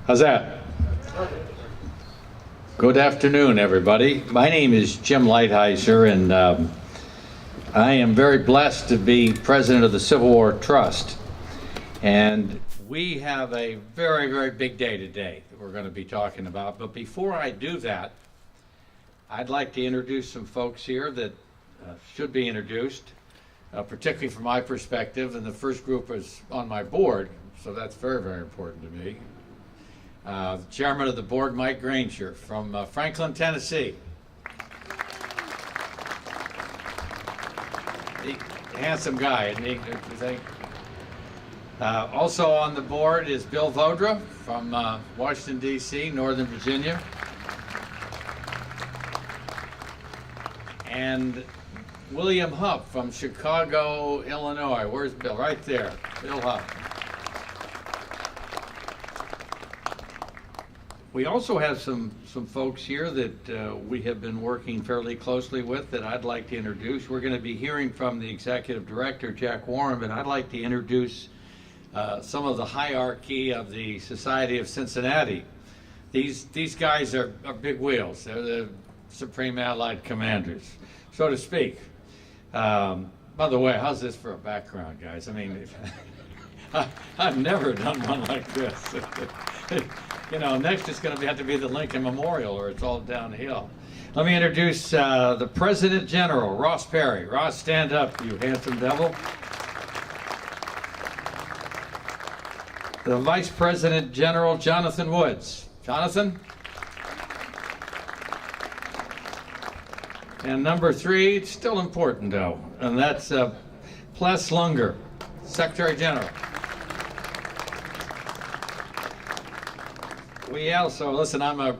How's that? Good afternoon, everybody. My name is Jim Lighthizer, and I am very blessed to be president of the Civil War Trust. And we have a very, very big day today that we're going to be talking about. But before I do that, I'd like to introduce some folks here that should be introduced, particularly from my perspective. And the first group is on my board, so that's very, very important to me. The chairman of the board, Mike Granger, from Franklin, Tennessee. Handsome guy, isn't he? Don't you think? Also on the board is Bill Vodra from Washington, D.C., Northern Virginia. And William Hupp from Chicago, Illinois. Where's Bill? Right there. Bill Hupp. We also have some folks here that we have been working fairly closely with that I'd like to introduce. We're going to be hearing from the executive director, Jack Warren, but I'd like to introduce some of the hierarchy of the Society of Cincinnati. These guys are big wheels. They're the Supreme Allied Commanders, so to speak. By the way, how's this for a background, guys? I mean, I've never done one like this. You know, next it's going to have to be the Lincoln Memorial, or it's all downhill. Let me introduce the President General, Ross Perry. Ross, stand up, you handsome devil. The Vice President General, Jonathan Woods. Jonathan? And number 3, it's still important though, and that's Ples Lunger, Secretary General. We also, listen, I'm a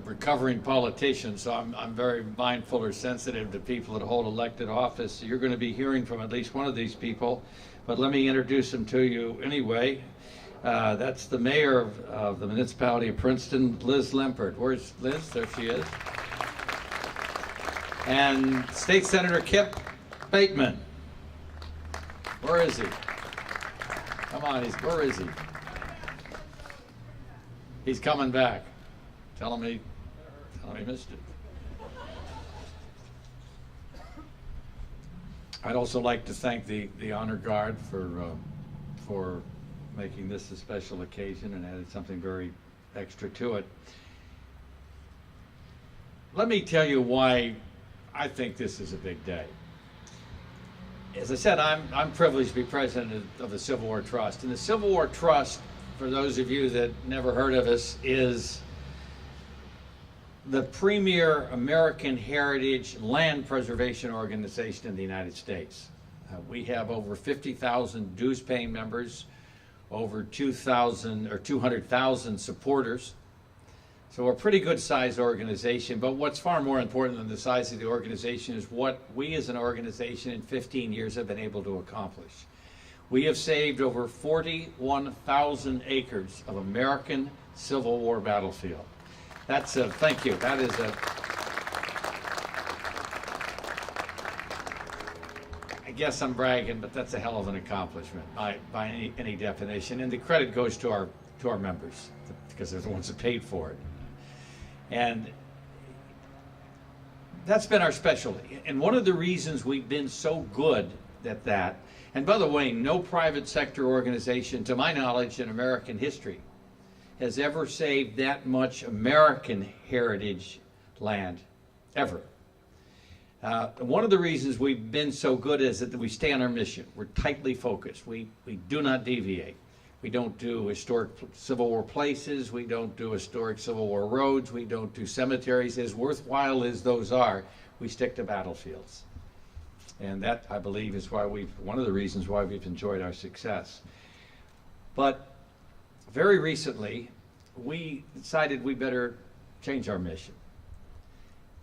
recovering politician, so I'm very mindful or sensitive to people that hold elected office. You're going to be hearing from at least one of these people, but let me introduce them to you anyway. That's the mayor of the municipality of Princeton, Liz Lempert. Where's Liz? There she is. And State Senator Kip Bateman. Where is he? Come on, where is he? He's coming back. Tell him he missed it. I'd also like to thank the Honor Guard for making this a special occasion and added something very extra to it. Let me tell you why I think this is a big day. As I said, I'm privileged to be president of the Civil War Trust, and the Civil War Trust, for those of you that never heard of us, is the premier American heritage land preservation organization in the United States. We have over 50,000 dues-paying members, over 200,000 supporters. So we're a pretty good sized organization, but what's far more important than the size of the organization is what we as an organization in 15 years have been able to accomplish. We have saved over 41,000 acres of American Civil War battlefield. That's a, thank you. That is a, I guess I'm bragging, but that's a hell of an accomplishment by any definition. And the credit goes to our members, because they're the ones that paid for it. And that's been our specialty. And one of the reasons we've been so good at that, and by the way, no private sector organization, to my knowledge, in American history has ever saved that much American heritage land, ever. One of the reasons we've been so good is that we stay on our mission. We're tightly focused. We do not deviate. We don't do historic Civil War places. We don't do historic Civil War roads. We don't do cemeteries. As worthwhile as those are, we stick to battlefields. And that, I believe, is why one of the reasons why we've enjoyed our success. But very recently, we decided we better change our mission.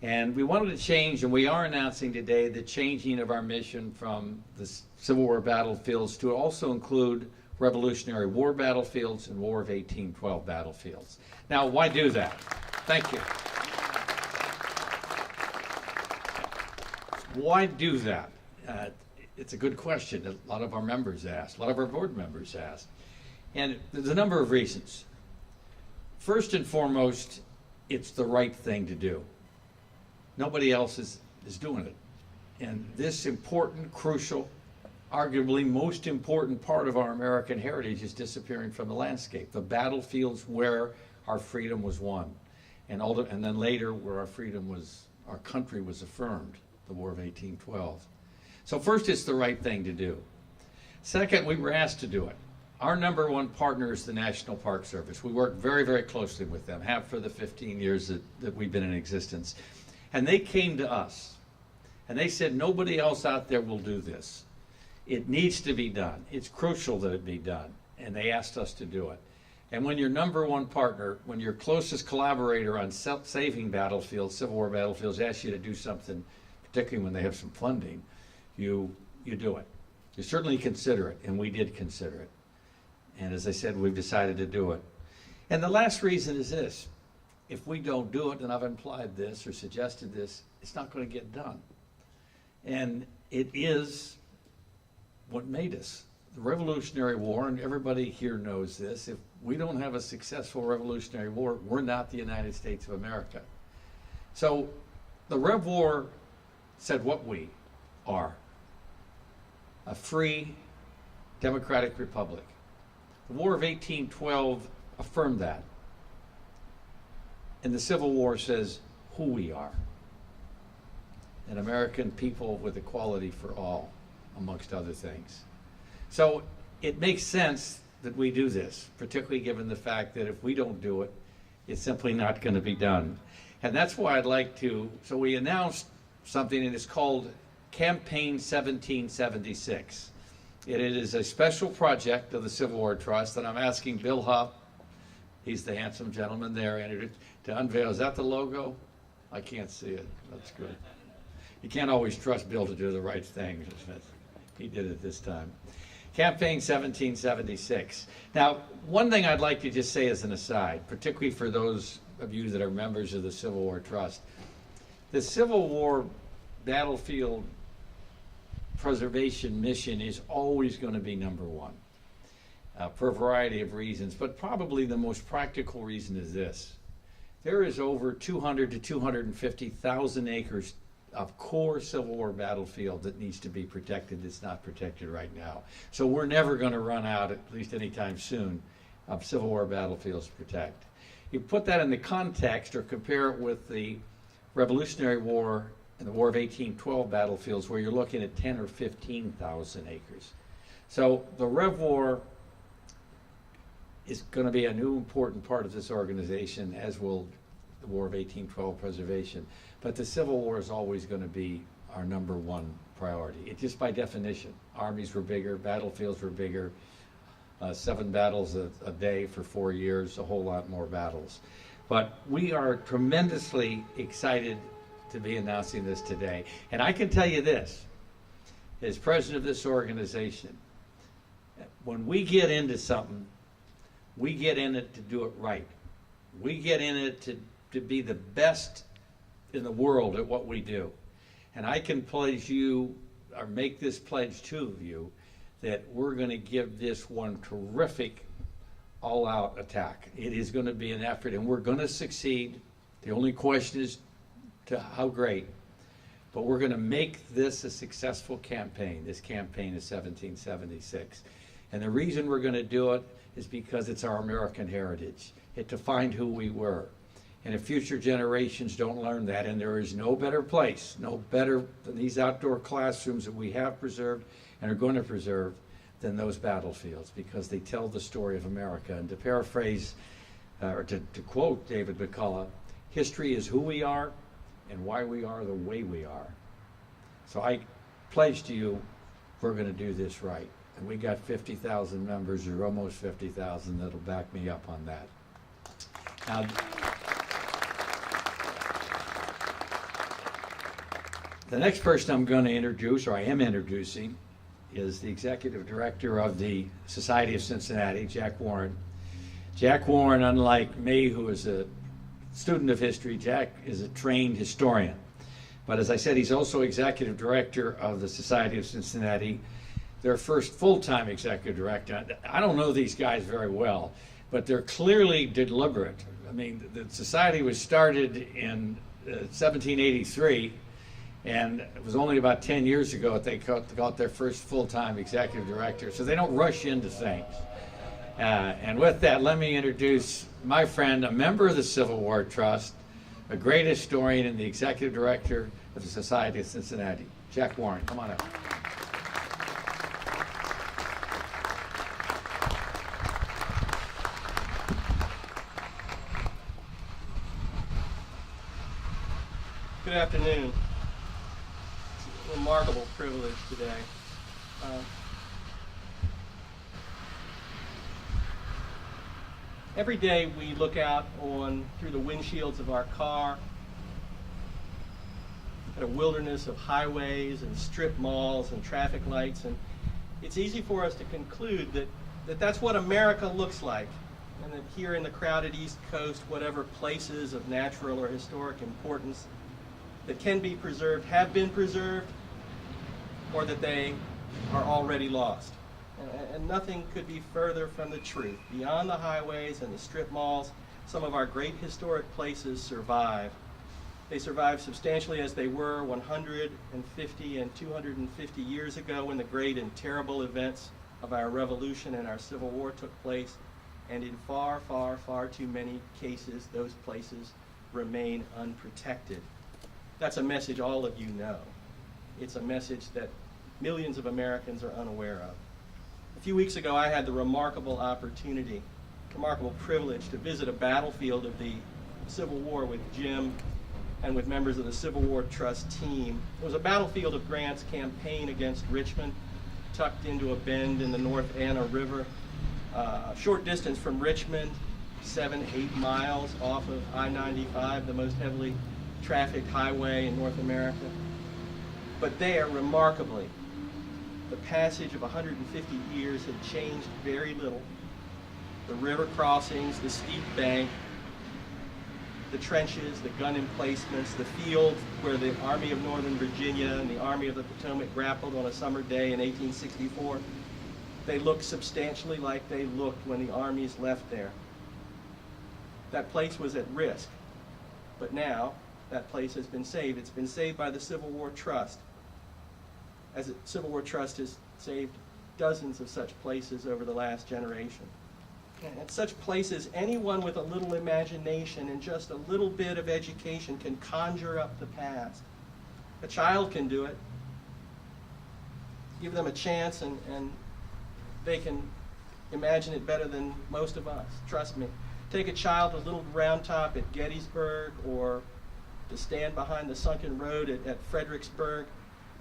And we wanted to change, and we are announcing today the changing of our mission from the Civil War battlefields to also include Revolutionary War battlefields and War of 1812 battlefields. Now, why do that? Thank you. Why do that? It's a good question. A lot of our members asked, a lot of our board members asked. And there's a number of reasons. first and foremost, it's the right thing to do. Nobody else is doing it. And this important, crucial, arguably most important part of our American heritage is disappearing from the landscape. The battlefields where our freedom was won, and then later where our country was affirmed, the War of 1812. So first, it's the right thing to do. Second, we were asked to do it. Our number one partner is the National Park Service. We work very, very closely with them, have for the 15 years that we've been in existence. And they came to us, and they said, nobody else out there will do this. It needs to be done. It's crucial that it be done. And they asked us to do it. And when your number one partner, when your closest collaborator on saving battlefields, Civil War battlefields, asks you to do something, particularly when they have some funding, you do it. You certainly consider it, and we did consider it. And as I said, we've decided to do it. And the last reason is this. If we don't do it, and I've implied this or suggested this, it's not going to get done. And it is what made us. The Revolutionary War, and everybody here knows this, if we don't have a successful Revolutionary War, we're not the United States of America. So the Rev War said what we are. A free democratic republic. The War of 1812 affirmed that. And the Civil War says who we are. An American people with equality for all, amongst other things. So it makes sense that we do this, particularly given the fact that if we don't do it, it's simply not going to be done. And that's why I'd like to, so we announced something, and it's called Campaign 1776. It is a special project of the Civil War Trust, and I'm asking Bill Huff, he's the handsome gentleman there, to unveil. Is that the logo? I can't see it. That's good. You can't always trust Bill to do the right thing. He did it this time. Campaign 1776. Now, one thing I'd like to just say as an aside, particularly for those of you that are members of the Civil War Trust, the Civil War battlefield preservation mission is always going to be number one for a variety of reasons, but probably the most practical reason is this. There is over 200 to 250,000 acres of core Civil War battlefield that needs to be protected that's not protected right now. So we're never going to run out, at least anytime soon, of Civil War battlefields to protect. You put that in the context or compare it with the Revolutionary War and the War of 1812 battlefields where you're looking at 10 or 15,000 acres. So the Rev War is going to be a new important part of this organization, as will the War of 1812 preservation. But the Civil War is always going to be our number one priority. It just by definition. Armies were bigger, battlefields were bigger, 7 battles a day for 4 years, a whole lot more battles. But we are tremendously excited to be announcing this today. And I can tell you this, as president of this organization, when we get into something, we get in it to do it right. We get in it to be the best in the world at what we do. And I can pledge you, or make this pledge to you, that we're going to give this one terrific all-out attack. It is going to be an effort, and we're going to succeed. The only question is to how great. But we're going to make this a successful campaign. This campaign is 1776. And the reason we're going to do it is because it's our American heritage. It defined who we were. And if future generations don't learn that, and there is no better place, no better than these outdoor classrooms that we have preserved and are going to preserve than those battlefields, because they tell the story of America. And to paraphrase, or to quote David McCullough, history is who we are and why we are the way we are. So I pledge to you, we're going to do this right. And we got 50,000 members, or almost 50,000, that'll back me up on that. Now, the next person I'm going to introduce, or I am introducing, is the executive director of the Society of Cincinnati, Jack Warren. Jack Warren, unlike me, who is a student of history, Jack is a trained historian. But as I said, he's also executive director of the Society of Cincinnati, their first full-time executive director. I don't know these guys very well, but they're clearly deliberate. I mean, the society was started in 1783, and it was only about 10 years ago that they got their first full-time executive director, so they don't rush into things. And with that, let me introduce my friend, a member of the Civil War Trust, a great historian and the executive director of the Society of Cincinnati, Jack Warren. Come on up. Good afternoon. It's a remarkable privilege today. Every day we look out through the windshields of our car at a wilderness of highways and strip malls and traffic lights, and it's easy for us to conclude that that's what America looks like, and that here in the crowded East Coast, whatever places of natural or historic importance that can be preserved have been preserved, or that they are already lost. And nothing could be further from the truth. Beyond the highways and the strip malls, some of our great historic places survive. They survive substantially as they were 150 and 250 years ago when the great and terrible events of our Revolution and our Civil War took place. And in far, far, far too many cases, those places remain unprotected. That's a message all of you know. It's a message that millions of Americans are unaware of. A few weeks ago, I had the remarkable privilege to visit a battlefield of the Civil War with Jim and with members of the Civil War Trust team. It was a battlefield of Grant's campaign against Richmond, tucked into a bend in the North Anna River, a short distance from Richmond, 7-8 miles off of I-95, the most heavily trafficked highway in North America. But there, remarkably, the passage of 150 years had changed very little. The river crossings, the steep bank, the trenches, the gun emplacements, the field where the Army of Northern Virginia and the Army of the Potomac grappled on a summer day in 1864, they look substantially like they looked when the armies left there. That place was at risk, but now that place has been saved. It's been saved by the Civil War Trust, as the Civil War Trust has saved dozens of such places over the last generation. At such places, anyone with a little imagination and just a little bit of education can conjure up the past. A child can do it. Give them a chance and they can imagine it better than most of us. Trust me. Take a child to Little Round Top at Gettysburg, or to stand behind the sunken road at Fredericksburg,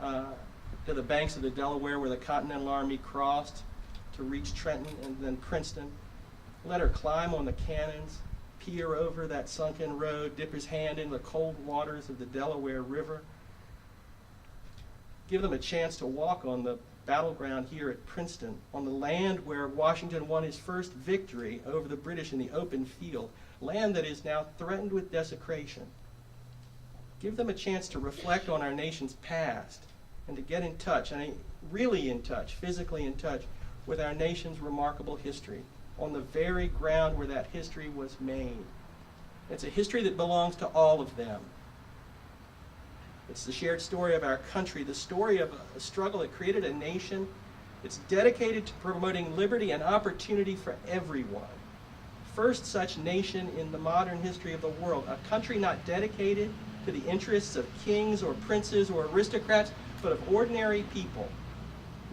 to the banks of the Delaware where the Continental Army crossed to reach Trenton and then Princeton. Let her climb on the cannons, peer over that sunken road, dip his hand in the cold waters of the Delaware River. Give them a chance to walk on the battleground here at Princeton, on the land where Washington won his first victory over the British in the open field, land that is now threatened with desecration. Give them a chance to reflect on our nation's past and to get in touch, really in touch, physically in touch, with our nation's remarkable history, on the very ground where that history was made. It's a history that belongs to all of them. It's the shared story of our country, the story of a struggle that created a nation that's dedicated to promoting liberty and opportunity for everyone. First such nation in the modern history of the world, a country not dedicated to the interests of kings or princes or aristocrats, but of ordinary people.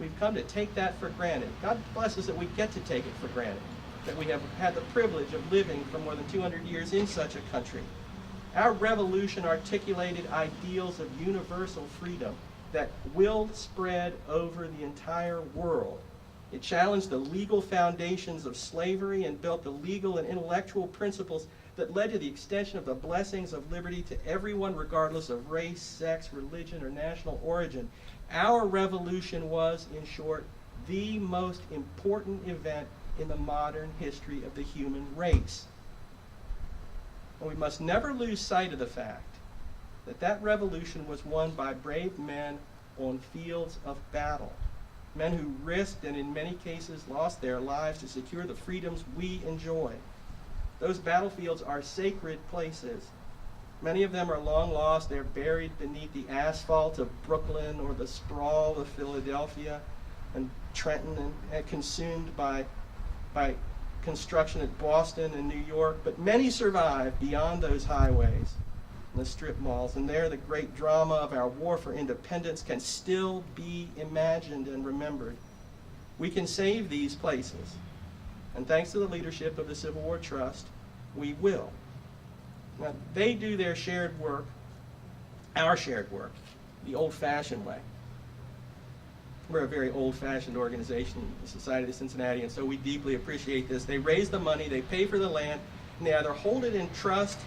We've come to take that for granted. God bless us that we get to take it for granted, that we have had the privilege of living for more than 200 years in such a country. Our revolution articulated ideals of universal freedom that will spread over the entire world. It challenged the legal foundations of slavery and built the legal and intellectual principles that led to the extension of the blessings of liberty to everyone regardless of race, sex, religion, or national origin. Our revolution was, in short, the most important event in the modern history of the human race. And we must never lose sight of the fact that that revolution was won by brave men on fields of battle. men who risked and in many cases lost their lives to secure the freedoms we enjoy. Those battlefields are sacred places. Many of them are long lost. They're buried beneath the asphalt of Brooklyn or the sprawl of Philadelphia and Trenton, and consumed by construction at Boston and New York. But many survive beyond those highways and the strip malls, and there the great drama of our war for independence can still be imagined and remembered. We can save these places, and thanks to the leadership of the Civil War Trust, we will. Now, they do their shared work, our shared work, the old-fashioned way. We're a very old-fashioned organization, the Society of Cincinnati, and so we deeply appreciate this. They raise the money, they pay for the land, and they either hold it in trust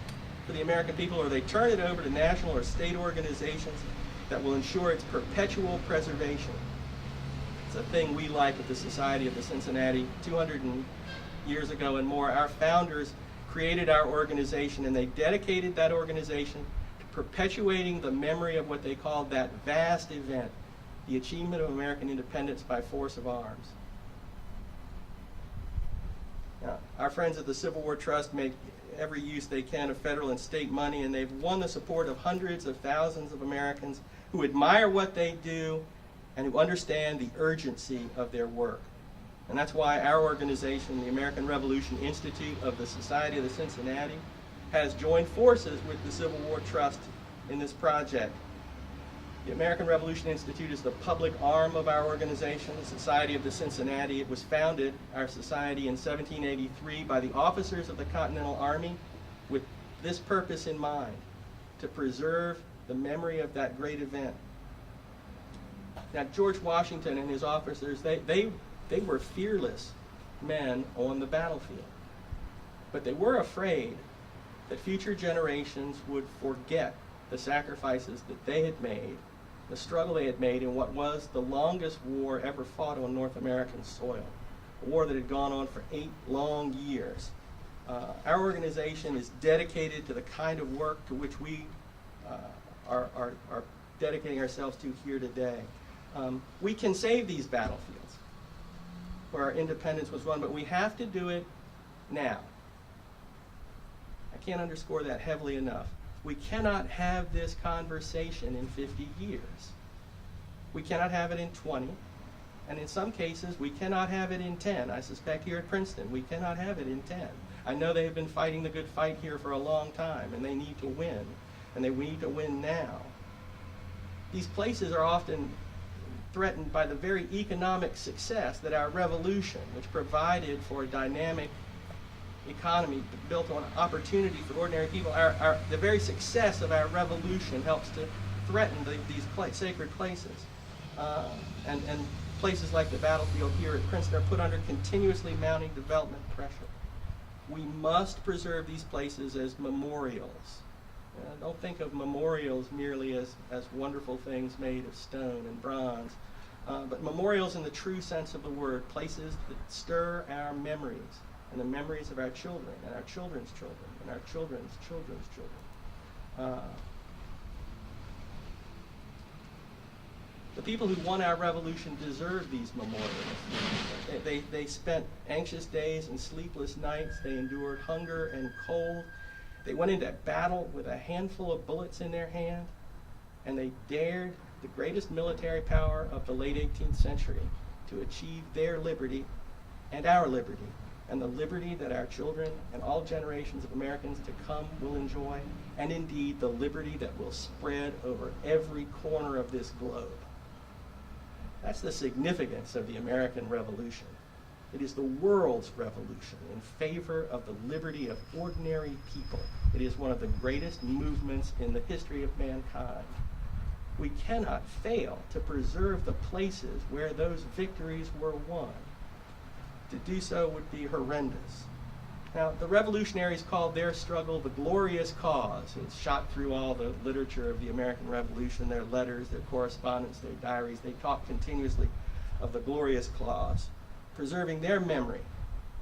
for the American people or they turn it over to national or state organizations that will ensure its perpetual preservation. It's a thing we like at the Society of the Cincinnati. 200 years ago and more, our founders created our organization, and they dedicated that organization to perpetuating the memory of what they called that vast event, the achievement of American independence by force of arms. Now, our friends at the Civil War Trust make every use they can of federal and state money, and they've won the support of hundreds of thousands of Americans who admire what they do and who understand the urgency of their work. And that's why our organization, the American Revolution Institute of the Society of the Cincinnati, has joined forces with the Civil War Trust in this project. The American Revolution Institute is the public arm of our organization, the Society of the Cincinnati. It was founded, our society, in 1783 by the officers of the Continental Army with this purpose in mind, to preserve the memory of that great event. Now, George Washington and his officers, they were fearless men on the battlefield. But they were afraid that future generations would forget the sacrifices that they had made, the struggle they had made in what was the longest war ever fought on North American soil, a war that had gone on for 8 long years. Our organization is dedicated to the kind of work to which we are dedicating ourselves to here today. We can save these battlefields where our independence was won, but we have to do it now. I can't underscore that heavily enough. We cannot have this conversation in 50 years. We cannot have it in 20, and in some cases we cannot have it in 10. I suspect here at Princeton we cannot have it in 10. I know they have been fighting the good fight here for a long time, and they need to win, and they need to win now. These places are often threatened by the very economic success that our revolution, which provided for a dynamic economy built on opportunity for ordinary people, the very success of our revolution helps to threaten these sacred places. And places like the battlefield here at Princeton are put under continuously mounting development pressure. We must preserve these places as memorials. Don't think of memorials merely as wonderful things made of stone and bronze, but memorials in the true sense of the word, places that stir our memories, and the memories of our children, and our children's children, and our children's children's children. The people who won our revolution deserve these memorials. They spent anxious days and sleepless nights. They endured hunger and cold. They went into battle with a handful of bullets in their hand, and they dared the greatest military power of the late 18th century to achieve their liberty and our liberty, and the liberty that our children and all generations of Americans to come will enjoy, and indeed the liberty that will spread over every corner of this globe. That's the significance of the American Revolution. It is the world's revolution in favor of the liberty of ordinary people. It is one of the greatest movements in the history of mankind. We cannot fail to preserve the places where those victories were won. To do so would be horrendous. Now, the revolutionaries called their struggle the glorious cause. It's shot through all the literature of the American Revolution, their letters, their correspondence, their diaries. They talk continuously of the glorious cause, preserving their memory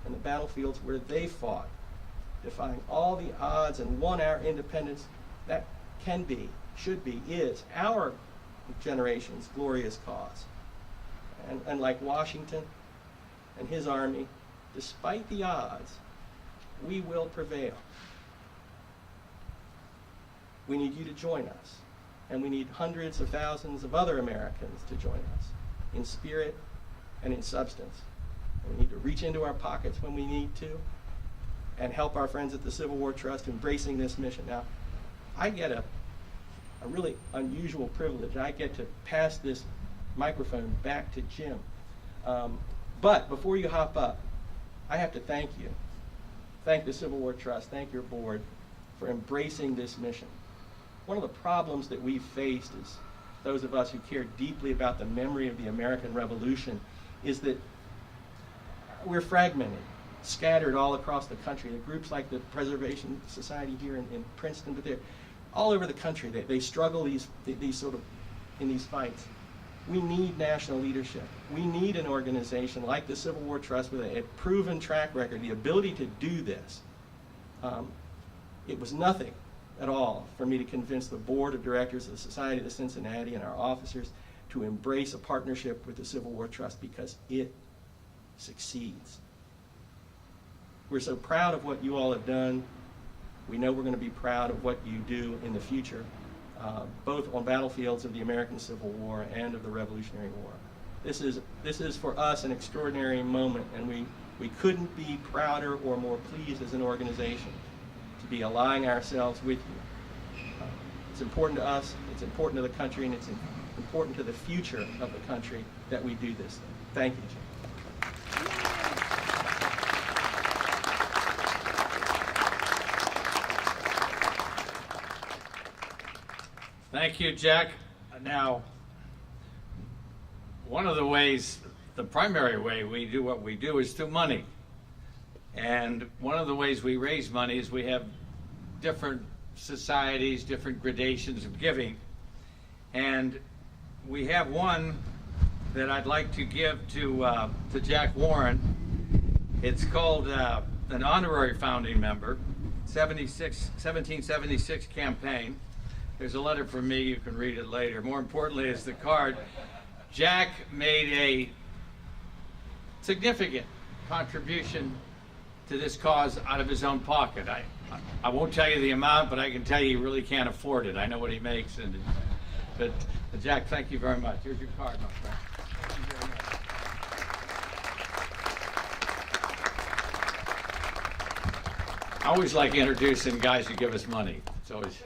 and the battlefields where they fought, defying all the odds and won our independence. That can be, should be, is our generation's glorious cause. And like Washington and his army, despite the odds, we will prevail. We need you to join us, and we need hundreds of thousands of other Americans to join us in spirit and in substance. And we need to reach into our pockets when we need to and help our friends at the Civil War Trust embracing this mission. Now, I get a really unusual privilege. I get to pass this microphone back to Jim. But before you hop up, I have to thank you. Thank the Civil War Trust, thank your board for embracing this mission. One of the problems that we've faced is those of us who care deeply about the memory of the American Revolution is that we're fragmented, scattered all across the country. There are groups like the Preservation Society here in Princeton, but they're all over the country. They struggle these sort of in these fights. We need national leadership. We need an organization like the Civil War Trust with a proven track record, the ability to do this. It was nothing at all for me to convince the board of directors of the Society of the Cincinnati and our officers to embrace a partnership with the Civil War Trust because it succeeds. We're so proud of what you all have done. We know we're going to be proud of what you do in the future, both on battlefields of the American Civil War and of the Revolutionary War. This is for us an extraordinary moment, and we couldn't be prouder or more pleased as an organization to be allying ourselves with you. It's important to us, it's important to the country, and it's important to the future of the country that we do this thing. Thank you, Jim. Thank you, Jack. Now, one of the ways, the primary way we do what we do is through money. And one of the ways we raise money is we have different societies, different gradations of giving. And we have one that I'd like to give to Jack Warren. It's called an honorary founding member, 1776 campaign. There's a letter from me, you can read it later. More importantly is the card. Jack made a significant contribution to this cause out of his own pocket. I won't tell you the amount, but I can tell you he really can't afford it. I know what he makes. But Jack, thank you very much. Here's your card, my friend. Thank you very much. I always like introducing guys who give us money. It's always...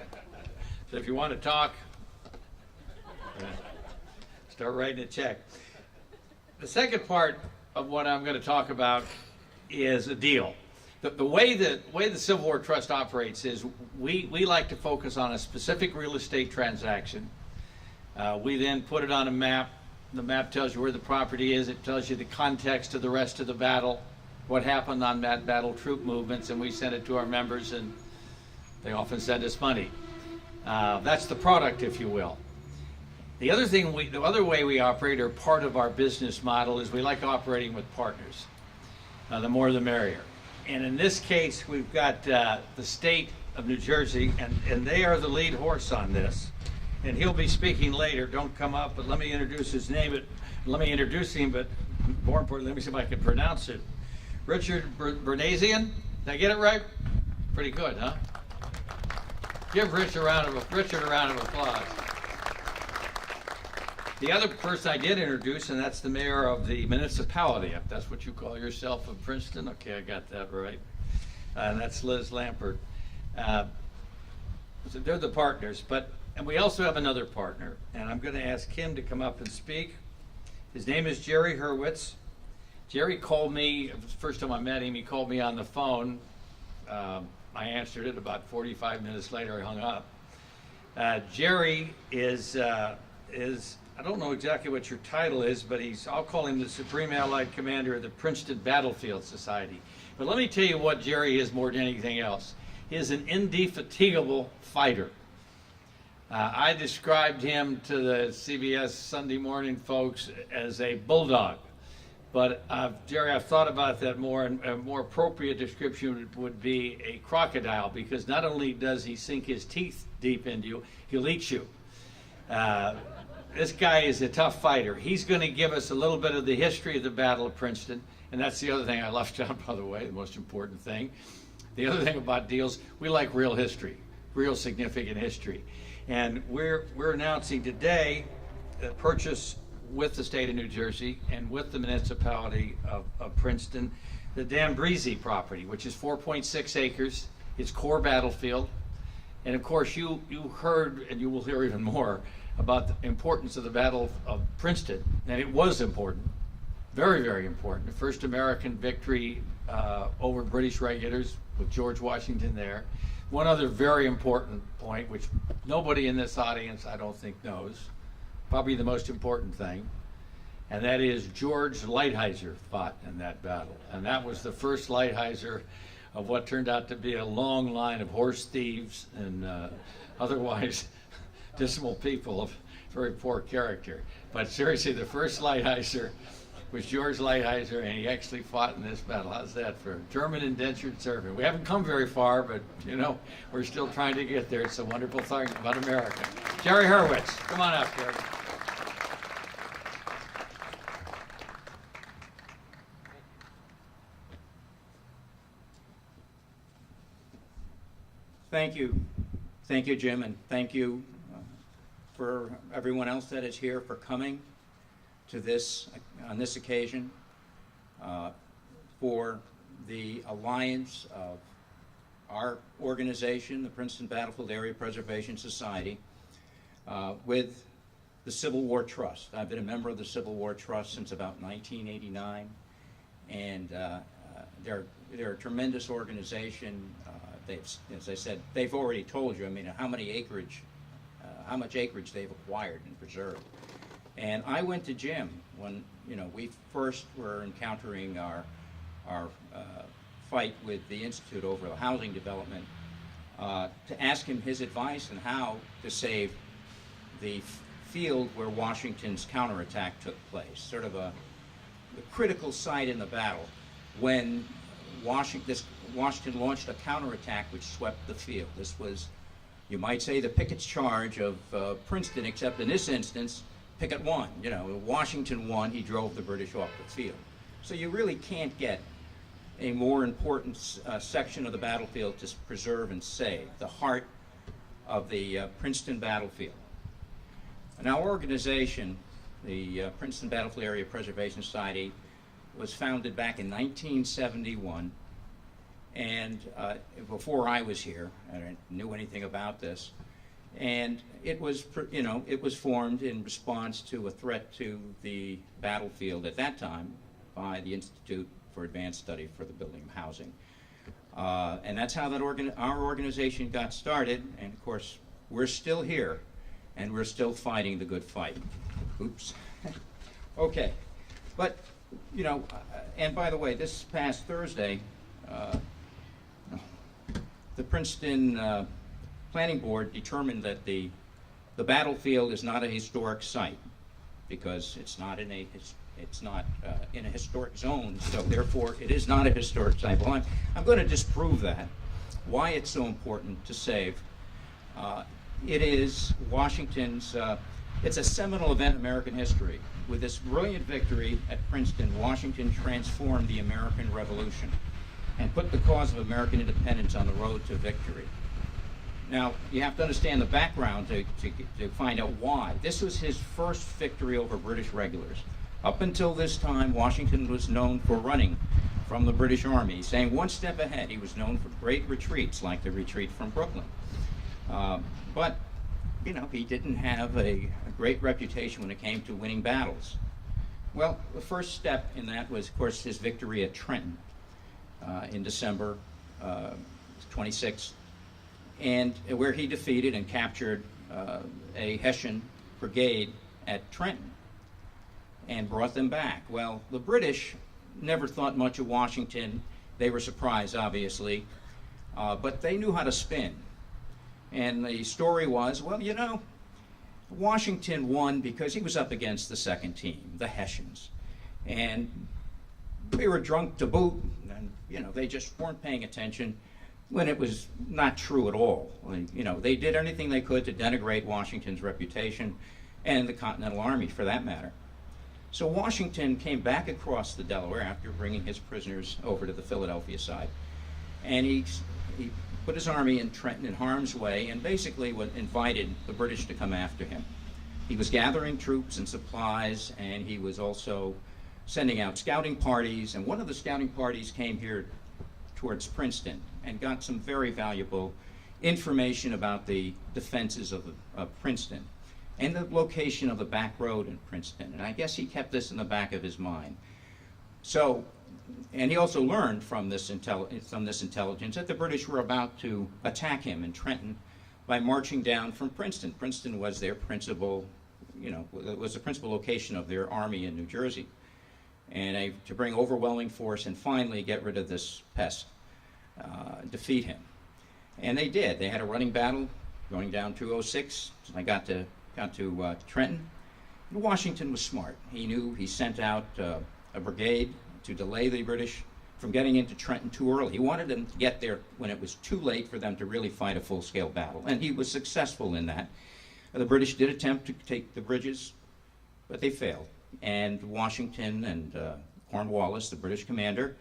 So if you want to talk, start writing a check. The second part of what I'm going to talk about is a deal. The way the Civil War Trust operates is we like to focus on a specific real estate transaction. We then put it on a map. The map tells you where the property is. It tells you the context of the rest of the battle, what happened on that battle, troop movements, and we send it to our members, and they often send us money. That's the product, if you will. The other way we operate, or part of our business model, is we like operating with partners. The more the merrier. And in this case, we've got the state of New Jersey, and they are the lead horse on this. And he'll be speaking later. Don't come up, but let me introduce his name. Let me introduce him, but more importantly, let me see if I can pronounce it. Richard Boornazian. Did I get it right? Pretty good, huh? Give Richard a round of applause. The other person I did introduce, and that's the mayor of the municipality, if that's what you call yourself, of Princeton. Okay, I got that right. And that's Liz Lempert. So they're the partners, and we also have another partner, and I'm going to ask him to come up and speak. His name is Jerry Hurwitz. Jerry called me, the first time I met him, he called me on the phone. I answered it. About 45 minutes later, I hung up. Jerry is, I don't know exactly what your title is, but I'll call him the Supreme Allied Commander of the Princeton Battlefield Society. But let me tell you what Jerry is more than anything else. He is an indefatigable fighter. I described him to the CBS Sunday morning folks as a bulldog. But Jerry, I've thought about that more, and a more appropriate description would be a crocodile, because not only does he sink his teeth deep into you, he'll eat you. this guy is a tough fighter. He's going to give us a little bit of the history of the Battle of Princeton, and that's the other thing I left out, by the way, the most important thing. The other thing about deals, we like real history, real significant history. And we're announcing today a purchase with the state of New Jersey and with the municipality of Princeton, the D'Ambrisi property, which is 4.6 acres, its core battlefield. And of course, you heard, and you will hear even more, about the importance of the Battle of Princeton. And it was important, very, very important. The first American victory over British regulars with George Washington there. One other very important point, which nobody in this audience I don't think knows, probably the most important thing, and that is George Lighthizer fought in that battle. And that was the first Lighthizer of what turned out to be a long line of horse thieves and otherwise dismal people of very poor character. But seriously, the first Lighthizer was George Lighthizer, and he actually fought in this battle. How's that for a German indentured servant? We haven't come very far, but you know, we're still trying to get there. It's a wonderful thing about America. Jerry Hurwitz, come on up, Jerry. Thank you, Jim, and thank you for everyone else that is here for coming to this on this occasion for the alliance of our organization, the Princeton Battlefield Area Preservation Society, with the Civil War Trust. I've been a member of the Civil War Trust since about 1989, and they're a tremendous organization. As I said, they've already told you, I mean, how much acreage they've acquired and preserved. And I went to Jim when, you know, we first were encountering our fight with the Institute over the housing development to ask him his advice on how to save the field where Washington's counterattack took place, sort of the critical site in the battle when Washington launched a counterattack which swept the field. This was, you might say, the Pickett's charge of Princeton, except in this instance, Pickett won. You know, Washington won, he drove the British off the field. So you really can't get a more important section of the battlefield to preserve and save, the heart of the Princeton battlefield. And our organization, the Princeton Battlefield Area Preservation Society, was founded back in 1971, and before I was here, I didn't know anything about this, and it was, you know, it was formed in response to a threat to the battlefield at that time by the Institute for Advanced Study for the Building of Housing, and that's how that our organization got started. And of course, we're still here, and we're still fighting the good fight. Oops. Okay, but. You know, and by the way, this past Thursday, the Princeton Planning Board determined that the battlefield is not a historic site because it's not in a historic zone, so therefore it is not a historic site. Well, I'm going to disprove that. Why it's so important to save. It is Washington's. It's a seminal event in American history. With this brilliant victory at Princeton, Washington transformed the American Revolution and put the cause of American independence on the road to victory. Now, you have to understand the background to find out why. This was his first victory over British regulars. Up until this time, Washington was known for running from the British Army, staying one step ahead. He was known for great retreats, like the retreat from Brooklyn. But you know, he didn't have a great reputation when it came to winning battles. Well, the first step in that was, of course, his victory at Trenton in December 26th, and where he defeated and captured a Hessian brigade at Trenton and brought them back. Well, the British never thought much of Washington. They were surprised, obviously, but they knew how to spin. And the story was, well, you know, Washington won because he was up against the second team, the Hessians. And they were drunk to boot, and, you know, they just weren't paying attention when it was not true at all. You know, they did anything they could to denigrate Washington's reputation, and the Continental Army for that matter. So Washington came back across the Delaware after bringing his prisoners over to the Philadelphia side, and he put his army in Trenton in harm's way and basically invited the British to come after him. He was gathering troops and supplies, and he was also sending out scouting parties, and one of the scouting parties came here towards Princeton and got some very valuable information about the defenses of Princeton and the location of the back road in Princeton. And I guess he kept this in the back of his mind. So, and he also learned from this intelligence that the British were about to attack him in Trenton by marching down from Princeton. Princeton was their principal, was the principal location of their army in New Jersey. And to bring overwhelming force and finally get rid of this pest, defeat him. And they did. They had a running battle going down 206. I got to Trenton. And Washington was smart. He sent out a brigade to delay the British from getting into Trenton too early. He wanted them to get there when it was too late for them to really fight a full-scale battle. And he was successful in that. The British did attempt to take the bridges, but they failed. And Washington and Cornwallis, the British commander,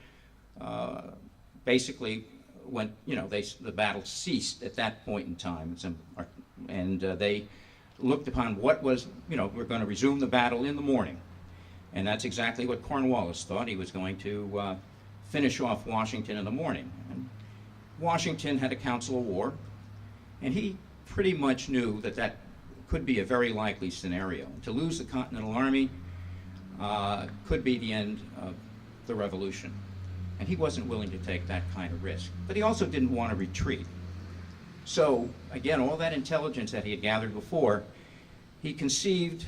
basically went, the battle ceased at that point in time. And they looked upon what was, we're going to resume the battle in the morning. And that's exactly what Cornwallis thought. He was going to finish off Washington in the morning. And Washington had a council of war, and he pretty much knew that that could be a very likely scenario. To lose the Continental Army could be the end of the revolution. And he wasn't willing to take that kind of risk. But he also didn't want to retreat. So, again, all that intelligence that he had gathered before, he conceived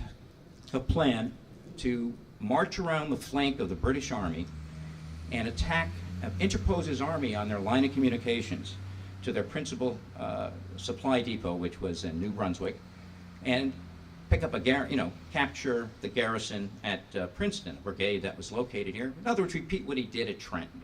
a plan to march around the flank of the British Army and interpose his army on their line of communications to their principal supply depot, which was in New Brunswick, and pick up capture the garrison at Princeton, a brigade that was located here. In other words, repeat what he did at Trenton.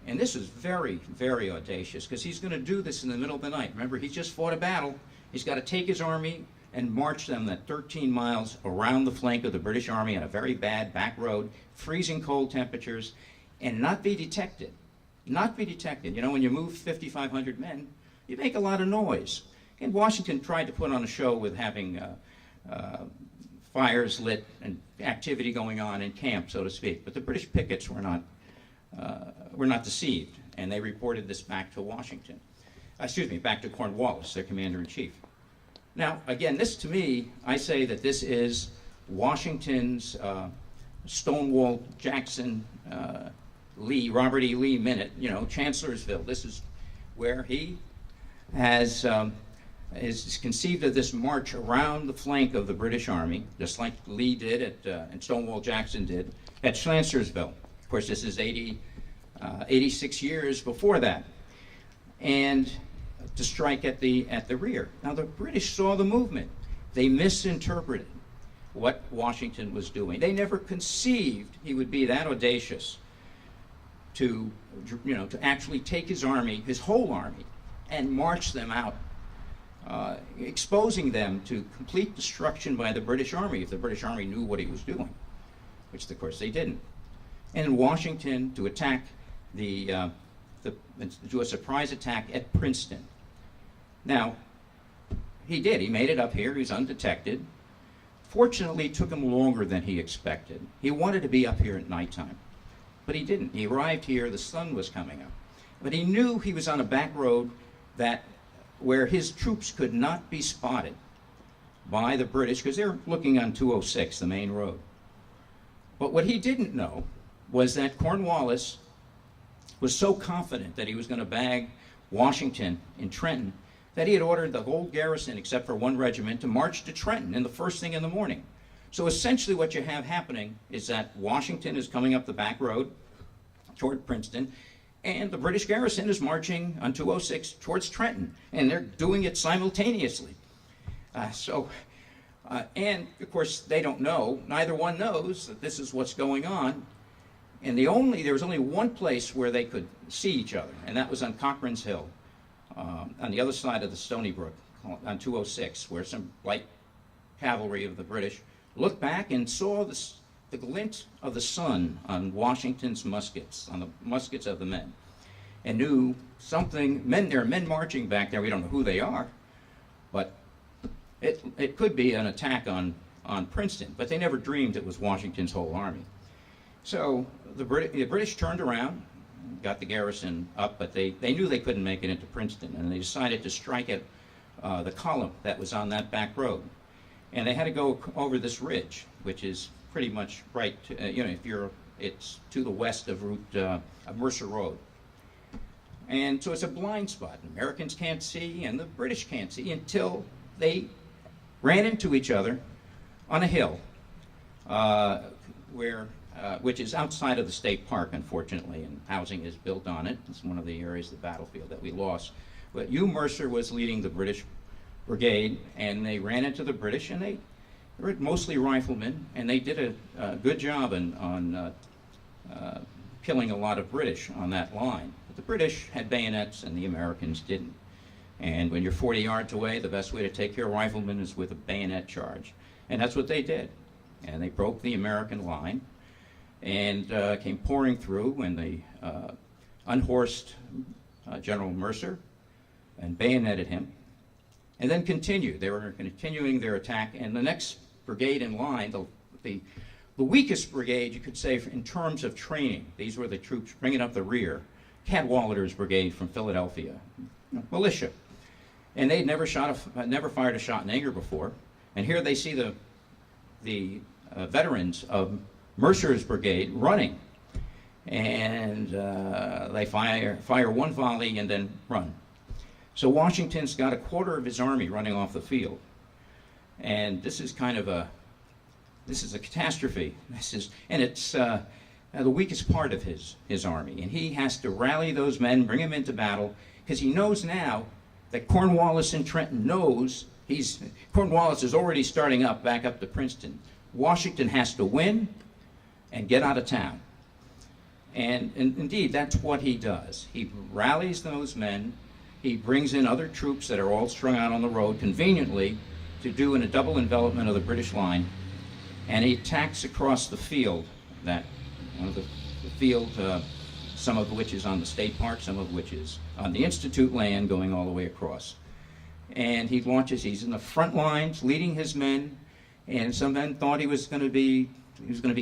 And this is very, very audacious, because he's going to do this in the middle of the night. Remember, he just fought a battle. He's got to take his army and march them that 13 miles around the flank of the British Army on a very bad back road, freezing cold temperatures, and not be detected. Not be detected. When you move 5,500 men, you make a lot of noise. And Washington tried to put on a show with having fires lit and activity going on in camp, so to speak. But the British pickets were not deceived, and they reported this back to Washington. Back to Cornwallis, their commander-in-chief. Now, again, this to me, I say that this is Washington's Stonewall Jackson Lee, Robert E. Lee minute, Chancellorsville. This is where he has is conceived of this march around the flank of the British Army, just like Lee did and Stonewall Jackson did at Chancellorsville. Of course, this is 86 years before that, and to strike at the rear. Now, the British saw the movement. They misinterpreted what Washington was doing. They never conceived he would be that audacious to actually take his army, his whole army, and march them out, exposing them to complete destruction by the British Army if the British Army knew what he was doing, which of course they didn't. And Washington to attack do a surprise attack at Princeton. Now, he did. He made it up here. He was undetected. Fortunately, it took him longer than he expected. He wanted to be up here at nighttime, but he didn't. He arrived here. The sun was coming up. But he knew he was on a back road where his troops could not be spotted by the British, because they're looking on 206, the main road. But what he didn't know was that Cornwallis was so confident that he was going to bag Washington in Trenton that he had ordered the whole garrison, except for one regiment, to march to Trenton in the first thing in the morning. So essentially what you have happening is that Washington is coming up the back road toward Princeton, and the British garrison is marching on 206 towards Trenton, and they're doing it simultaneously. And of course they don't know, neither one knows that this is what's going on. And there was only one place where they could see each other, and that was on Cochrane's Hill, on the other side of the Stony Brook, on 206, where some light cavalry of the British looked back and saw the glint of the sun on Washington's muskets, on the muskets of the men, and knew something. There are men marching back there. We don't know who they are, but it could be an attack on Princeton. But they never dreamed it was Washington's whole army. So the British turned around, got the garrison up, but they knew they couldn't make it into Princeton, and they decided to strike at the column that was on that back road. And they had to go over this ridge, which is pretty much right, it's to the west of Mercer Road. And so it's a blind spot. Americans can't see, and the British can't see until they ran into each other on a hill, which is outside of the state park, unfortunately, and housing is built on it. It's one of the areas of the battlefield that we lost. But Hugh Mercer was leading the British brigade, and they ran into the British, and they were mostly riflemen, and they did a good job on killing a lot of British on that line. But the British had bayonets, and the Americans didn't. And when you're 40 yards away, the best way to take care of riflemen is with a bayonet charge. And that's what they did. And they broke the American line and came pouring through when they unhorsed General Mercer and bayoneted him, and then continued. They were continuing their attack, and the next brigade in line, the weakest brigade, you could say, in terms of training, these were the troops bringing up the rear, Cadwallader's brigade from Philadelphia, militia. And they'd never fired a shot in anger before. And here they see the veterans of Mercer's brigade running, and they fire one volley and then run. So Washington's got a quarter of his army running off the field, and this is a catastrophe. It's the weakest part of his army, and he has to rally those men, bring them into battle, because he knows now that Cornwallis in Trenton knows Cornwallis is already starting back up to Princeton. Washington has to win and get out of town. And indeed, that's what he does. He rallies those men. He brings in other troops that are all strung out on the road conveniently to do a double envelopment of the British line. And he attacks across the field, the field, some of which is on the state park, some of which is on the Institute land going all the way across. And he's in the front lines leading his men, and some men thought he was going to be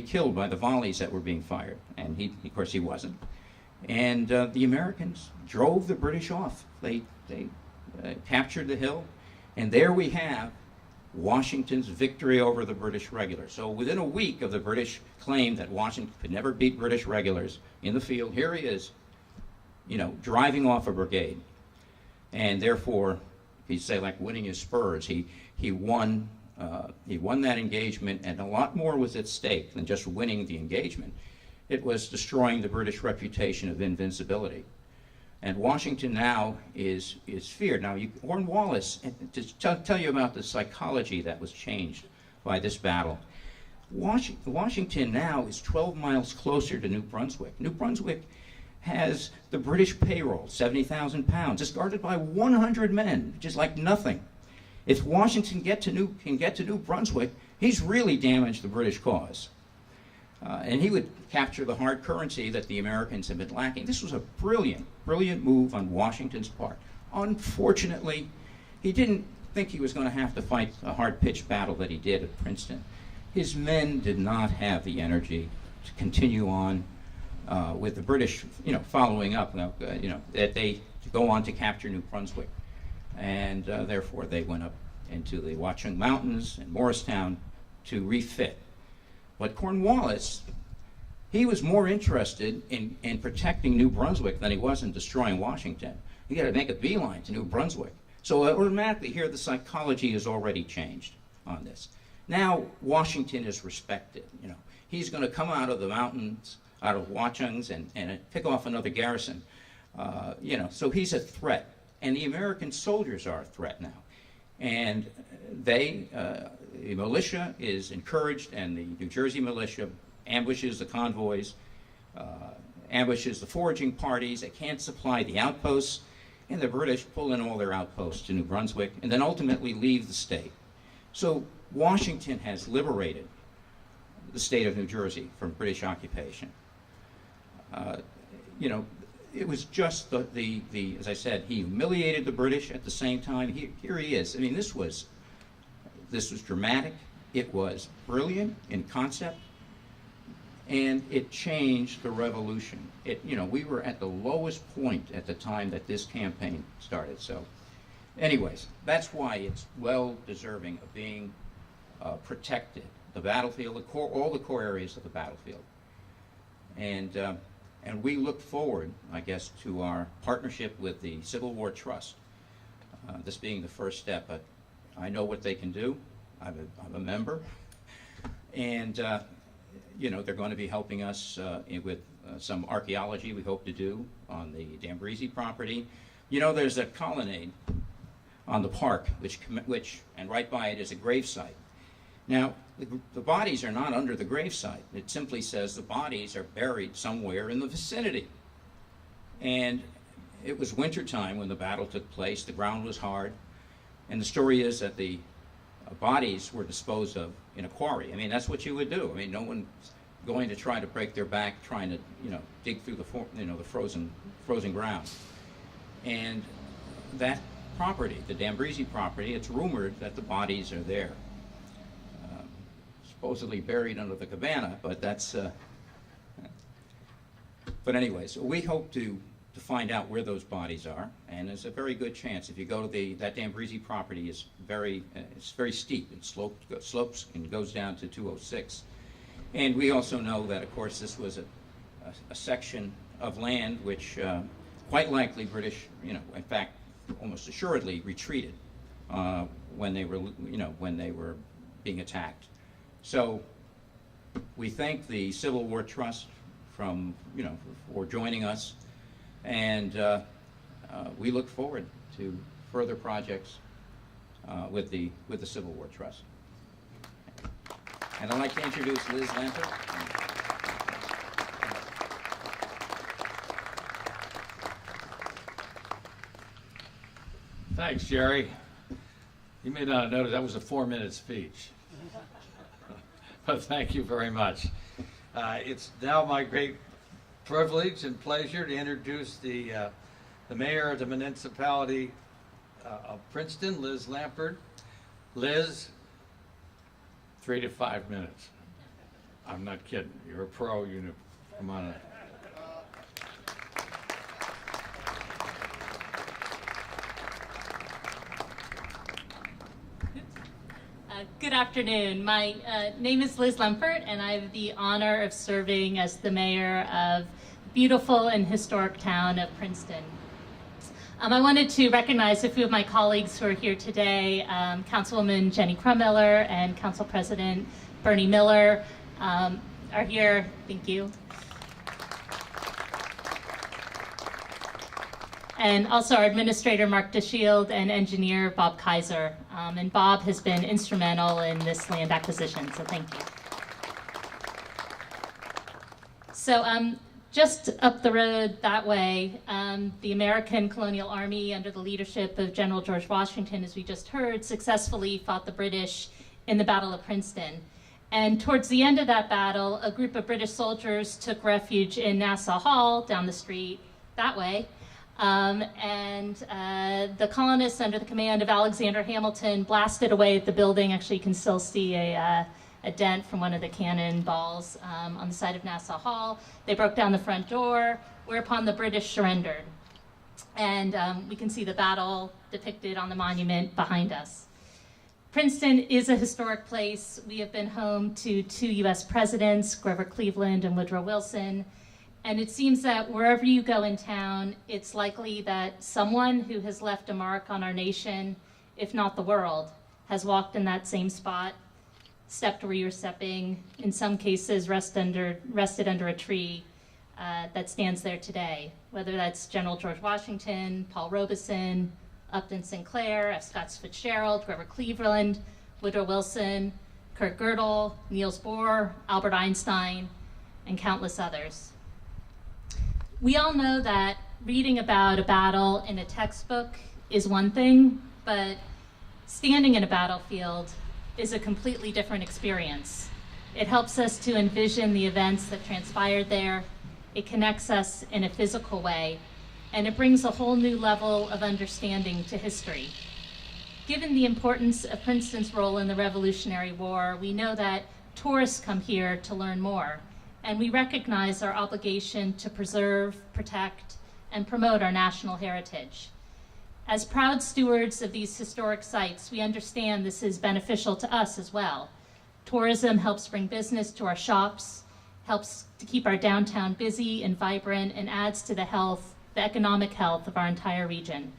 killed by the volleys that were being fired, and of course he wasn't. And the Americans drove the British off. They captured the hill, and there we have Washington's victory over the British regulars. So within a week of the British claim that Washington could never beat British regulars in the field, here he is, driving off a brigade. And therefore, he'd say, like winning his spurs, he won that engagement, and a lot more was at stake than just winning the engagement. It was destroying the British reputation of invincibility. And Washington now is feared. Now, Cornwallis, to tell you about the psychology that was changed by this battle, Washington now is 12 miles closer to New Brunswick. New Brunswick has the British payroll, 70,000 pounds. It's guarded by 100 men, which is like nothing. If Washington can get to New Brunswick, he's really damaged the British cause. And he would capture the hard currency that the Americans had been lacking. This was a brilliant, brilliant move on Washington's part. Unfortunately, he didn't think he was going to have to fight a hard-pitched battle that he did at Princeton. His men did not have the energy to continue on with the British, following up, that they go on to capture New Brunswick. And therefore, they went up into the Watchung Mountains and Morristown to refit. But Cornwallis, he was more interested in protecting New Brunswick than he was in destroying Washington. He got to make a beeline to New Brunswick. So automatically here, the psychology has already changed on this. Now Washington is respected. He's going to come out of the mountains, out of Watchungs, and pick off another garrison. So he's a threat, and the American soldiers are a threat now. And the militia is encouraged, and the New Jersey militia ambushes the convoys, ambushes the foraging parties. They can't supply the outposts, and the British pull in all their outposts to New Brunswick, and then ultimately leave the state. So Washington has liberated the state of New Jersey from British occupation. You know, it was just the as I said, he humiliated the British at the same time. Here he is. I mean, this was dramatic. It was brilliant in concept, and it changed the revolution. You know, we were at the lowest point at the time that this campaign started. So, anyways, that's why it's well deserving of being protected. The battlefield, all the core areas of the battlefield, and we look forward, I guess, to our partnership with the Civil War Trust. This being the first step, but I know what they can do. I'm a member, and you know, they're going to be helping us with some archaeology we hope to do on the D'Ambrisi property. You know, there's a colonnade on the park, which and right by it is a gravesite. Now, the bodies are not under the gravesite. It simply says the bodies are buried somewhere in the vicinity. And it was wintertime when the battle took place. The ground was hard. And the story is that the bodies were disposed of in a quarry. I mean, that's what you would do. I mean, no one's going to try to break their back trying to, you know, dig through the frozen ground. And that property, the D'Ambrisi property, it's rumored that the bodies are there. Supposedly buried under the cabana, but that's, but anyway, so we hope to find out where those bodies are, and there's a very good chance if you go to that D'Ambrisi property is it's very steep. It slopes and goes down to 206. And we also know that, of course, this was a section of land which quite likely British, you know, in fact, almost assuredly retreated when they were being attacked. So we thank the Civil War Trust for joining us, and we look forward to further projects with the Civil War Trust. And I'd like to introduce Liz Lempert. Thanks, Jerry. You may not have noticed that was a 4-minute speech. But thank you very much. It's now my great privilege and pleasure to introduce the mayor of the municipality of Princeton, Liz Lempert. Liz, 3 to 5 minutes. I'm not kidding. You're a pro. You know, come on up. Good afternoon. My name is Liz Lempert, and I have the honor of serving as the mayor of beautiful and historic town of Princeton. I wanted to recognize a few of my colleagues who are here today. Councilwoman Jenny Crummiller and Council President Bernie Miller are here. Thank you. And also our administrator, Mark DeShield, and engineer, Bob Kaiser. And Bob has been instrumental in this land acquisition, so thank you. So just up the road that way, the American colonial army under the leadership of General George Washington, as we just heard, successfully fought the British in the Battle of Princeton. And towards the end of that battle, a group of British soldiers took refuge in Nassau Hall down the street that way. The colonists under the command of Alexander Hamilton blasted away at the building. Actually, you can still see a dent from one of the cannonballs on the side of Nassau Hall. They broke down the front door, whereupon the British surrendered. And we can see the battle depicted on the monument behind us. Princeton is a historic place. We have been home to 2 U.S. presidents, Grover Cleveland and Woodrow Wilson. And it seems that wherever you go in town, it's likely that someone who has left a mark on our nation, if not the world, has walked in that same spot, stepped where you're stepping, in some cases rested under a tree that stands there today. Whether that's General George Washington, Paul Robeson, Upton Sinclair, F. Scott Fitzgerald, Grover Cleveland, Woodrow Wilson, Kurt Gödel, Niels Bohr, Albert Einstein, and countless others. We all know that reading about a battle in a textbook is one thing, but standing in a battlefield is a completely different experience. It helps us to envision the events that transpired there. It connects us in a physical way, and it brings a whole new level of understanding to history. Given the importance of Princeton's role in the Revolutionary War, we know that tourists come here to learn more, and we recognize our obligation to preserve, protect, and promote our national heritage. As proud stewards of these historic sites, we understand this is beneficial to us as well. Tourism helps bring business to our shops, helps to keep our downtown busy and vibrant, and adds to the economic health of our entire region.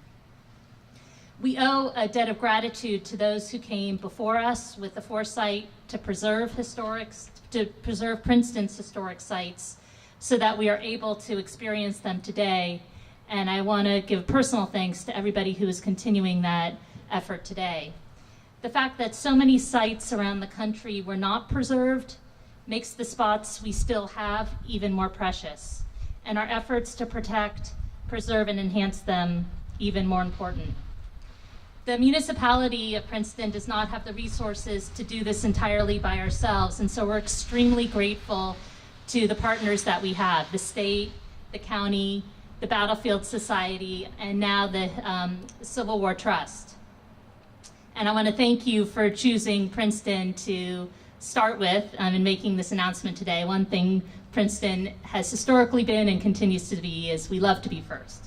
We owe a debt of gratitude to those who came before us with the foresight to preserve Princeton's historic sites so that we are able to experience them today. And I want to give personal thanks to everybody who is continuing that effort today. The fact that so many sites around the country were not preserved makes the spots we still have even more precious, and our efforts to protect, preserve, and enhance them even more important. The municipality of Princeton does not have the resources to do this entirely by ourselves, and so we're extremely grateful to the partners that we have, the state, the county, the Battlefield Society, and now the Civil War Trust. And I want to thank you for choosing Princeton to start with in making this announcement today. One thing Princeton has historically been and continues to be is we love to be first.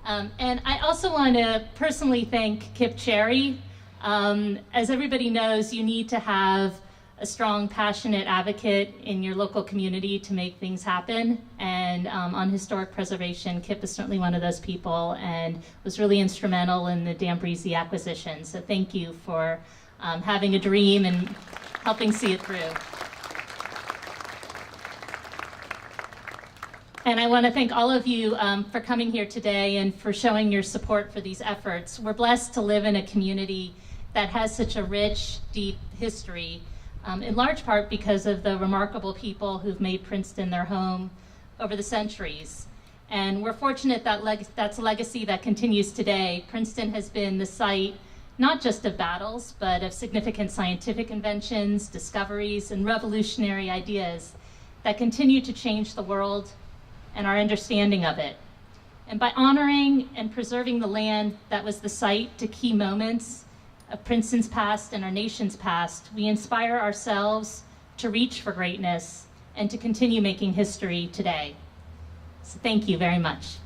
And I also want to personally thank Kip Cherry. As everybody knows, you need to have a strong, passionate advocate in your local community to make things happen. And on historic preservation, Kip is certainly one of those people and was really instrumental in the Dan Breezy acquisition. So thank you for having a dream and helping see it through. And I want to thank all of you for coming here today and for showing your support for these efforts. We're blessed to live in a community that has such a rich, deep history, in large part because of the remarkable people who've made Princeton their home over the centuries. And we're fortunate that that's a legacy that continues today. Princeton has been the site not just of battles, but of significant scientific inventions, discoveries, and revolutionary ideas that continue to change the world and our understanding of it. And by honoring and preserving the land that was the site to key moments of Princeton's past and our nation's past, we inspire ourselves to reach for greatness and to continue making history today. So thank you very much.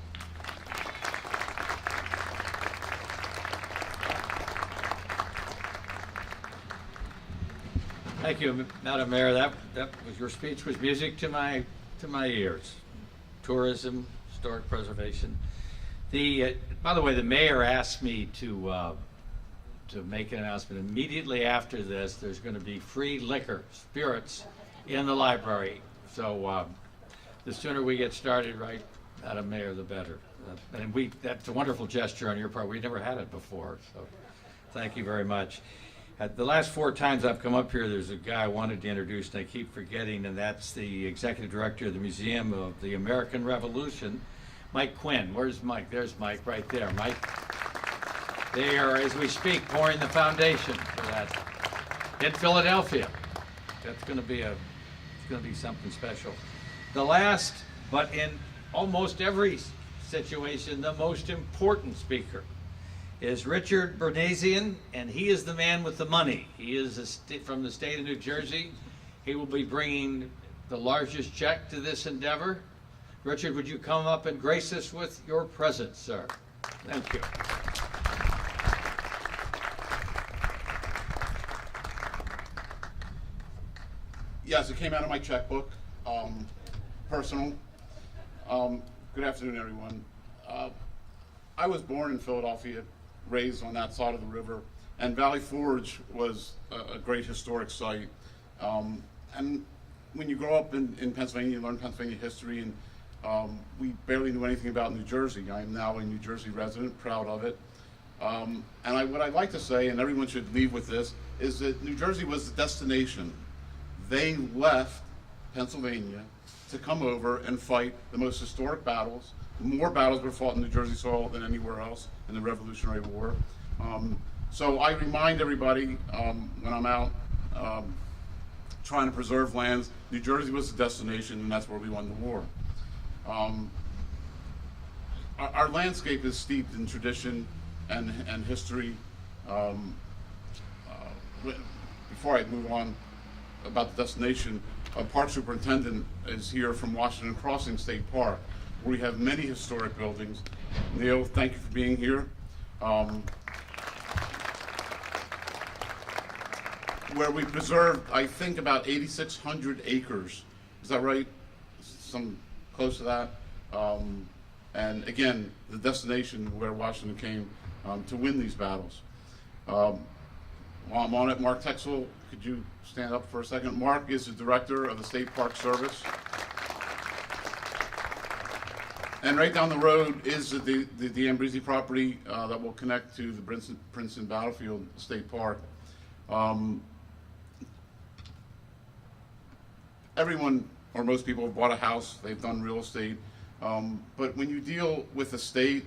Thank you, Madam Mayor. That was, your speech was music to my ears. Tourism, historic preservation. By the way, the mayor asked me to make an announcement immediately after this. There's going to be free liquor, spirits, in the library. So the sooner we get started, right, Madam Mayor, the better. And that's a wonderful gesture on your part. We've never had it before, so thank you very much. The last 4 times I've come up here, there's a guy I wanted to introduce, and I keep forgetting, and that's the executive director of the Museum of the American Revolution, Mike Quinn. Where's Mike? There's Mike right there. Mike, they are, as we speak, pouring the foundation for that in Philadelphia. That's going to be something special. The last, but in almost every situation, the most important speaker is Richard Boornazian, and he is the man with the money. He is from the state of New Jersey. He will be bringing the largest check to this endeavor. Richard, would you come up and grace us with your presence, sir? Thank you. Yes, it came out of my checkbook, personal. Good afternoon, everyone. I was born in Philadelphia, raised on that side of the river, and Valley Forge was a great historic site. And when you grow up in Pennsylvania, you learn Pennsylvania history, and we barely knew anything about New Jersey. I am now a New Jersey resident, proud of it. What I'd like to say, and everyone should leave with this, is that New Jersey was the destination. They left Pennsylvania to come over and fight the most historic battles. More battles were fought in New Jersey soil than anywhere else in the Revolutionary War. So I remind everybody when I'm out trying to preserve lands, New Jersey was the destination, and that's where we won the war. Our landscape is steeped in tradition and history. Before I move on about the destination, a park superintendent is here from Washington Crossing State Park, where we have many historic buildings. Neil, thank you for being here. Where we preserved, I think, about 8,600 acres. Is that right? Some close to that. And again, the destination where Washington came to win these battles. While I'm on it, Mark Texel, could you stand up for a second? Mark is the director of the State Park Service. And right down the road is the Ambrizzi property that will connect to the Princeton Battlefield State Park. Everyone, or most people, have bought a house, they've done real estate. But when you deal with the state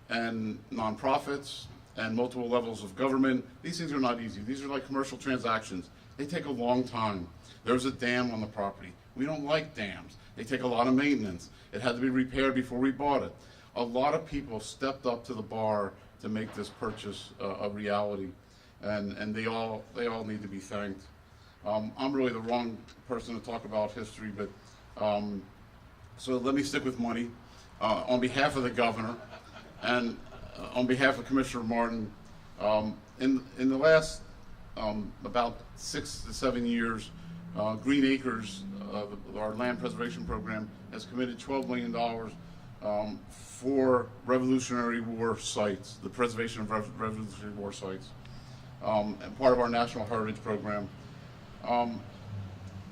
and nonprofits and multiple levels of government, these things are not easy. These are like commercial transactions. They take a long time. There's a dam on the property. We don't like dams. They take a lot of maintenance. It had to be repaired before we bought it. A lot of people stepped up to the bar to make this purchase a reality, and they all need to be thanked. I'm really the wrong person to talk about history, but so let me stick with money. On behalf of the governor and on behalf of Commissioner Martin, in the last about 6 to 7 years, Green Acres, our land preservation program, has committed $12 million for Revolutionary War sites, the preservation of Revolutionary War sites, and part of our National Heritage Program.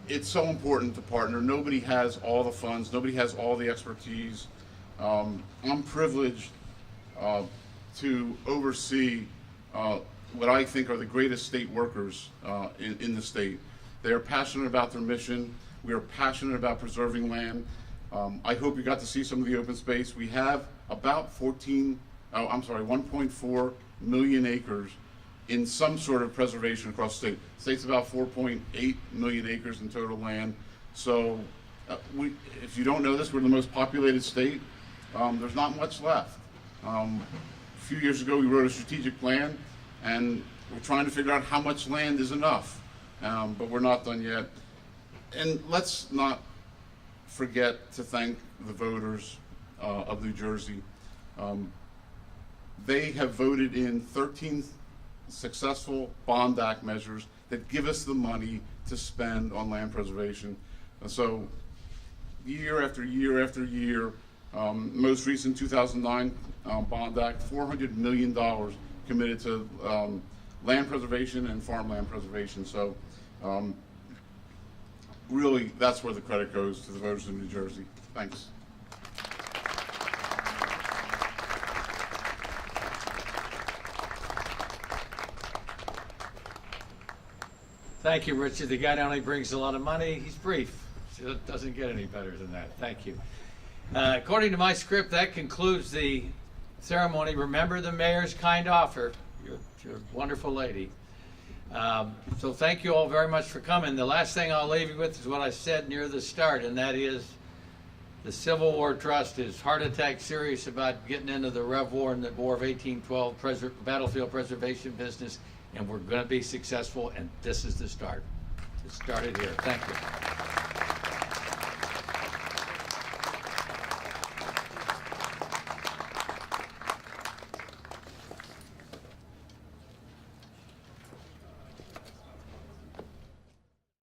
It's so important to partner. Nobody has all the funds. Nobody has all the expertise. I'm privileged to oversee what I think are the greatest state workers in the state. They are passionate about their mission. We are passionate about preserving land. I hope you got to see some of the open space. We have about 1.4 million acres in some sort of preservation across the state. The state's about 4.8 million acres in total land. So if you don't know this, we're the most populated state. There's not much left. A few years ago, we wrote a strategic plan, and we're trying to figure out how much land is enough, but we're not done yet. And let's not forget to thank the voters of New Jersey. They have voted in 13 successful Bond Act measures that give us the money to spend on land preservation. And so year after year after year, most recent 2009 Bond Act, $400 million committed to land preservation and farmland preservation. So really, that's where the credit goes to the voters of New Jersey. Thanks. Thank you, Richard. The guy not only brings a lot of money, he's brief. So it doesn't get any better than that. Thank you. According to my script, that concludes the ceremony. Remember the mayor's kind offer. You're a wonderful lady. So thank you all very much for coming. The last thing I'll leave you with is what I said near the start, and that is the Civil War Trust is heart attack serious about getting into the Rev War and the War of 1812 battlefield preservation business, and we're going to be successful, and this is the start. It started here. Thank you.